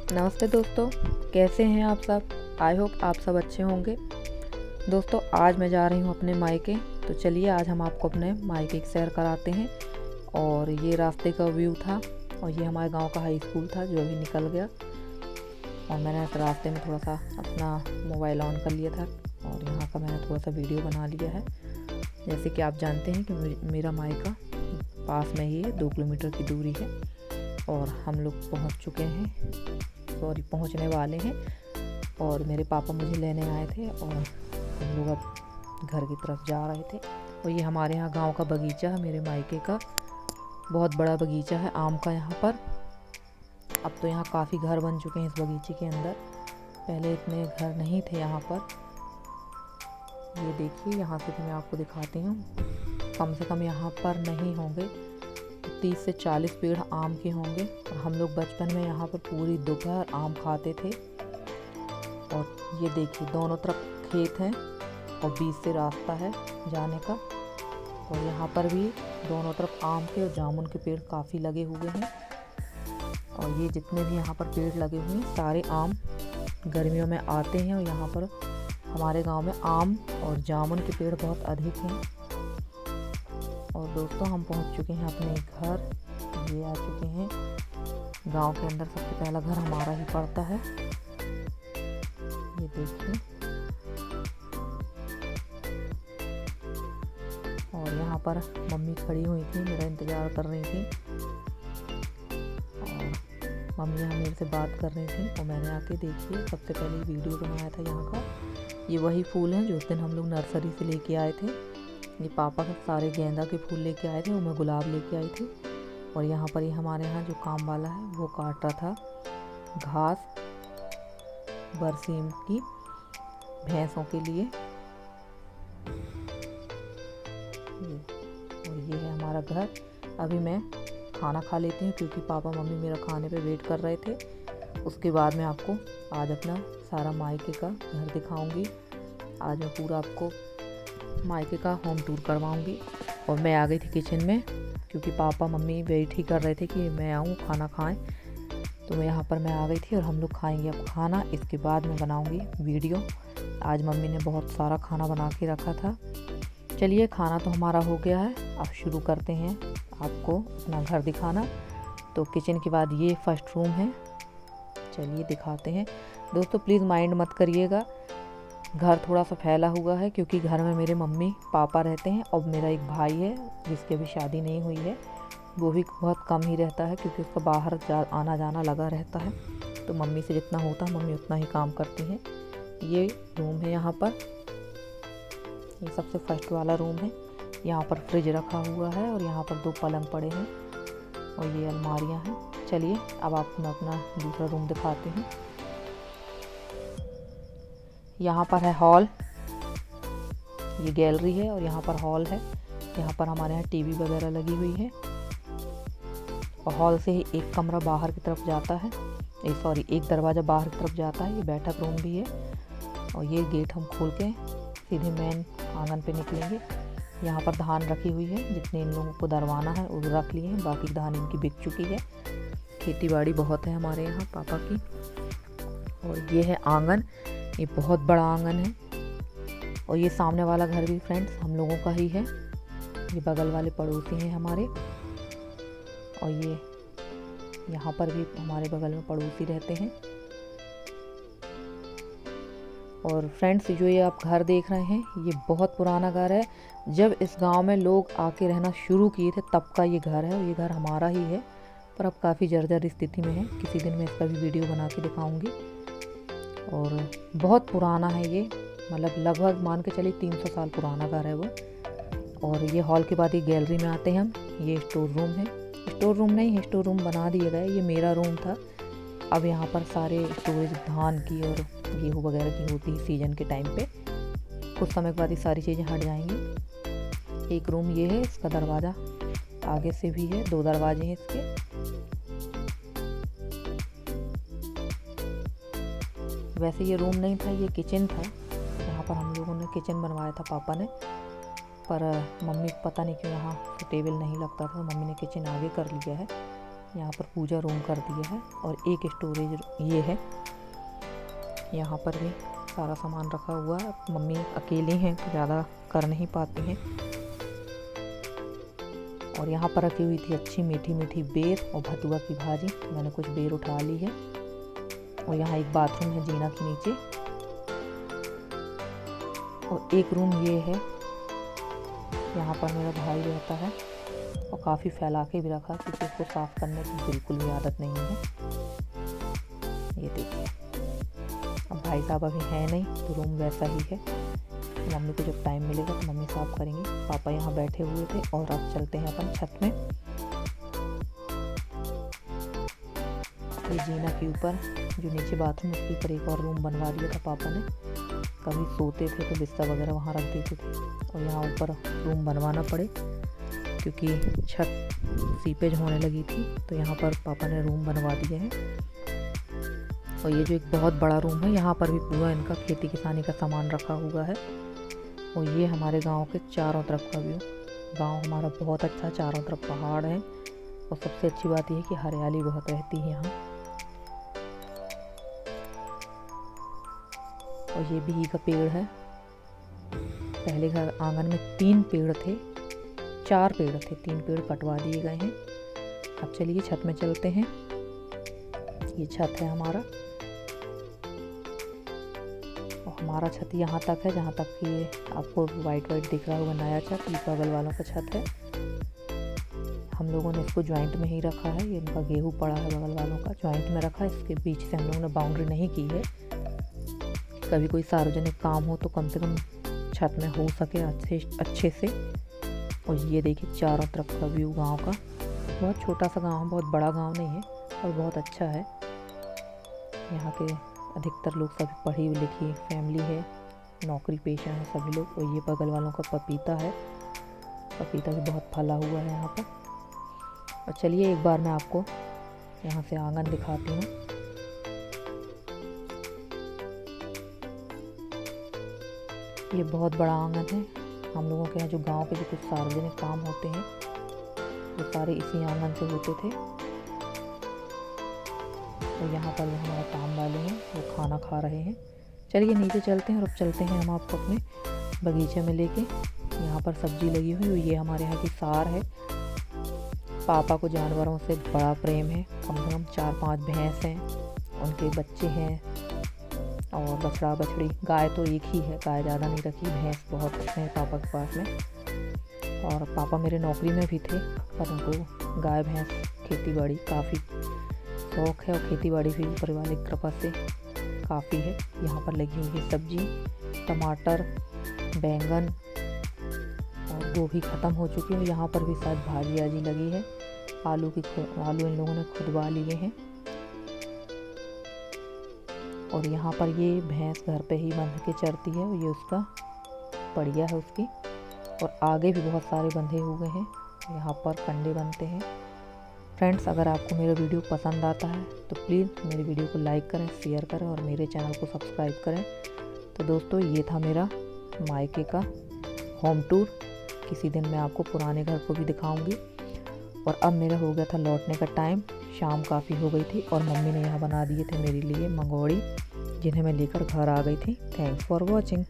नमस्ते दोस्तों, कैसे हैं आप सब। आई होप आप सब अच्छे होंगे। दोस्तों, आज मैं जा रही हूँ अपने मायके। तो चलिए आज हम आपको अपने मायके की सैर कराते हैं। और ये रास्ते का व्यू था और ये हमारे गांव का हाई स्कूल था जो अभी निकल गया। और मैंने रास्ते में थोड़ा सा अपना मोबाइल ऑन कर लिया था और यहाँ का मैंने थोड़ा सा वीडियो बना लिया है। जैसे कि आप जानते हैं कि मेरा मायका पास में ही है, 2 किलोमीटर की दूरी है। और हम लोग पहुँचने वाले हैं। और मेरे पापा मुझे लेने आए थे और हम लोग अब घर की तरफ जा रहे थे। और ये हमारे यहाँ गांव का बगीचा है, मेरे मायके का बहुत बड़ा बगीचा है आम का यहाँ पर। अब तो यहाँ काफ़ी घर बन चुके हैं इस बगीचे के अंदर, पहले इतने घर नहीं थे यहाँ पर। ये देखिए, यहाँ से भी मैं आपको दिखाती हूँ। कम से कम यहाँ पर नहीं होंगे 30 से 40 पेड़ आम के होंगे। और हम लोग बचपन में यहाँ पर पूरी दोपहर आम खाते थे। और ये देखिए, दोनों तरफ खेत हैं और बीच से रास्ता है जाने का। और यहाँ पर भी दोनों तरफ आम के और जामुन के पेड़ काफ़ी लगे हुए हैं। और ये जितने भी यहाँ पर पेड़ लगे हुए हैं सारे आम गर्मियों में आते हैं। और यहाँ पर हमारे गांव में आम और जामुन के पेड़ बहुत अधिक हैं। और दोस्तों, हम पहुँच चुके हैं अपने घर। ये आ चुके हैं गांव के अंदर। सबसे पहला घर हमारा ही पड़ता है। ये देखिए, और यहाँ पर मम्मी खड़ी हुई थी, मेरा इंतज़ार कर रही थी। और मम्मी यहाँ मेरे से बात कर रही थी और मैंने आके देखिए सबसे पहले वीडियो बनाया था यहाँ का। ये वही फूल हैं जो उस दिन हम लोग नर्सरी से लेके आए थे। ये पापा के सारे गेंदा के फूल लेके आए थे और मैं गुलाब लेके आई थी। और यहाँ पर ये हमारे यहाँ जो काम वाला है वो काट रहा था घास बरसीम की भैंसों के लिए। और ये है हमारा घर। अभी मैं खाना खा लेती हूँ क्योंकि पापा मम्मी मेरा खाने पे वेट कर रहे थे। उसके बाद मैं आपको आज अपना सारा मायके का घर दिखाऊंगी। आज मैं पूरा आपको मायके का होम टूर करवाऊंगी। और मैं आ गई थी किचन में क्योंकि पापा मम्मी वेट ही कर रहे थे कि मैं आऊँ खाना खाएं। तो मैं यहाँ पर आ गई थी और हम लोग खाएंगे अब खाना। इसके बाद मैं बनाऊंगी वीडियो। आज मम्मी ने बहुत सारा खाना बना के रखा था। चलिए, खाना तो हमारा हो गया है, अब शुरू करते हैं आपको अपना घर दिखाना। तो किचन के बाद ये फर्स्ट रूम है, चलिए दिखाते हैं। दोस्तों, प्लीज़ माइंड मत करिएगा, घर थोड़ा सा फैला हुआ है क्योंकि घर में मेरे मम्मी पापा रहते हैं और मेरा एक भाई है जिसकी अभी शादी नहीं हुई है। वो भी बहुत कम ही रहता है क्योंकि उसका बाहर आना जाना लगा रहता है। तो मम्मी से जितना होता है मम्मी उतना ही काम करती हैं। ये रूम है यहाँ पर, ये सबसे फर्स्ट वाला रूम है। यहाँ पर फ्रिज रखा हुआ है और यहाँ पर 2 पलंग पड़े हैं और ये अलमारियाँ हैं। चलिए अब आपको मैं अपना दूसरा रूम दिखाती हूँ। यहाँ पर है हॉल, ये गैलरी है और यहाँ पर हॉल है। यहाँ पर हमारे यहाँ टीवी वगैरह लगी हुई है। और हॉल से ही एक कमरा बाहर की तरफ जाता है, एक दरवाज़ा बाहर की तरफ जाता है। ये बैठक रूम भी है। और ये गेट हम खोल के सीधे मेन आंगन पे निकलेंगे। यहाँ पर धान रखी हुई है, जितने इन लोगों को दरवाना है वो रख लिए हैं, बाकी धान इनकी बिक चुकी है। खेती बाड़ी बहुत है हमारे यहाँ पापा की। और ये है आंगन, ये बहुत बड़ा आंगन है। और ये सामने वाला घर भी फ्रेंड्स हम लोगों का ही है। ये बगल वाले पड़ोसी हैं हमारे। और ये यहाँ पर भी हमारे बगल में पड़ोसी रहते हैं। और फ्रेंड्स, जो ये आप घर देख रहे हैं ये बहुत पुराना घर है। जब इस गांव में लोग आके रहना शुरू किए थे तब का ये घर है और ये घर हमारा ही है, पर अब काफ़ी जर्जर स्थिति में है। किसी दिन मैं इसका भी वीडियो बना के दिखाऊंगी। और बहुत पुराना है ये, मतलब लगभग मान के चलिए 300 साल पुराना घर है वो। और ये हॉल के बाद ये गैलरी में आते हैं हम। ये स्टोर रूम है, स्टोर रूम नहीं है, स्टोर रूम बना दिया गया है। ये मेरा रूम था। अब यहाँ पर सारे स्टोरेज धान की और गेहूँ वगैरह की होती है सीजन के टाइम पे। कुछ समय के बाद ये सारी चीज़ें हट जाएंगी। एक रूम ये है, इसका दरवाज़ा आगे से भी है, 2 दरवाजे हैं इसके। वैसे ये रूम नहीं था, ये किचन था। यहाँ पर हम लोगों ने किचन बनवाया था पापा ने, पर मम्मी को पता नहीं क्यों यहाँ टेबल नहीं लगता था, मम्मी ने किचन आगे कर लिया है। यहाँ पर पूजा रूम कर दिया है और एक स्टोरेज ये है। यहाँ पर भी सारा सामान रखा हुआ है। मम्मी अकेली हैं तो ज़्यादा कर नहीं पाती हैं। और यहाँ पर रखी हुई थी अच्छी मीठी मीठी बेर और भतुआ की भाजी। मैंने कुछ बेर उठा ली है। और यहाँ एक बाथरूम है जीना के नीचे और एक रूम ये है। यहाँ पर मेरा भाई रहता है और काफ़ी फैला के भी रखा क्योंकि उसको साफ़ करने की बिल्कुल भी आदत नहीं है। ये देखिए, अब भाई साहब अभी है नहीं तो रूम वैसा ही है। मम्मी को जब टाइम मिलेगा तो मम्मी साफ़ करेंगी। पापा यहाँ बैठे हुए थे और अब चलते हैं अपन छत में। ये जीना के ऊपर जो नीचे बाथरूम उसके ऊपर एक और रूम बनवा दिया था पापा ने। कभी सोते थे तो बिस्तर वगैरह वहाँ रख देते थे और यहाँ ऊपर रूम बनवाना पड़े क्योंकि छत सीपेज होने लगी थी तो यहाँ पर पापा ने रूम बनवा दिए हैं। और ये जो एक बहुत बड़ा रूम है, यहाँ पर भी पूरा इनका खेती किसानी का सामान रखा हुआ है। और ये हमारे गांव के चारों तरफ का व्यू। गांव हमारा बहुत अच्छा, चारों तरफ पहाड़ है और सबसे अच्छी बात यह है कि हरियाली बहुत रहती है यहाँ। और ये बिही का पेड़ है। पहले घर आंगन में 3 पेड़ थे, 4 पेड़ थे, 3 पेड़ कटवा दिए गए हैं। अब चलिए छत में चलते हैं। ये छत है हमारा और हमारा छत यहाँ तक है जहाँ तक कि ये आपको वाइट दिख रहा होगा नया छत। ये बगल वालों का छत है। हम लोगों ने इसको ज्वाइंट में ही रखा है। ये इनका गेहूँ पड़ा है, बगल वालों का ज्वाइंट में रखा है। इसके बीच से हम लोगों ने बाउंड्री नहीं की है। कभी कोई सार्वजनिक काम हो तो कम से कम छत में हो सके अच्छे से। और ये देखिए चारों तरफ का व्यू गांव का। बहुत छोटा सा गांव है, बहुत बड़ा गांव नहीं है और बहुत अच्छा है। यहाँ के अधिकतर लोग सभी पढ़ी लिखी फैमिली है, नौकरी पेशा है सभी लोग। और ये बगल वालों का पपीता है। पपीता भी बहुत फला हुआ है यहाँ पर। और चलिए एक बार मैं आपको यहाँ से आंगन दिखाती हूँ। ये बहुत बड़ा आंगन है। हम लोगों के यहाँ जो गांव के जो कुछ सार्वजनिक काम होते हैं वो सारे इसी आंगन से होते थे। तो यहाँ पर जो हमारा काम वाले हैं वो खाना खा रहे हैं। चलिए नीचे चलते हैं और अब चलते हैं हम आपको अपने बगीचे में लेके। यहाँ पर सब्जी लगी हुई, ये हमारे यहाँ की सार है। पापा को जानवरों से बड़ा प्रेम है। कम से कम 4-5 भैंस हैं, उनके बच्चे हैं और बछड़ा बछड़ी। गाय तो एक ही है, गाय ज़्यादा नहीं रखी, भैंस बहुत हैं पापा के पास में। और पापा मेरे नौकरी में भी थे पर उनको गाय भैंस खेती बाड़ी काफ़ी शौक़ है और खेती बाड़ी भी पारिवारिक कृपा से काफ़ी है। यहाँ पर लगी हुई है सब्जी, टमाटर, बैंगन और गोभी ख़त्म हो चुकी है। यहाँ पर भी शायद भाजी आजी लगी है। आलू इन लोगों ने खुदवा लिए हैं। और यहाँ पर ये भैंस घर पे ही बंध के चरती है। ये उसका पड़िया है उसकी। और आगे भी बहुत सारे बंधे हुए हैं। यहाँ पर कंडे बनते हैं। फ्रेंड्स, अगर आपको मेरा वीडियो पसंद आता है तो प्लीज़ मेरे वीडियो को लाइक करें, शेयर करें और मेरे चैनल को सब्सक्राइब करें। तो दोस्तों, ये था मेरा मायके का होम टूर। किसी दिन मैं आपको पुराने घर को भी दिखाऊंगी। और अब मेरा हो गया था लौटने का टाइम। शाम काफ़ी हो गई थी और मम्मी ने यहाँ बना दिए थे मेरे लिए मंगोड़ी, जिन्हें मैं लेकर घर आ गई थी। Thanks for watching.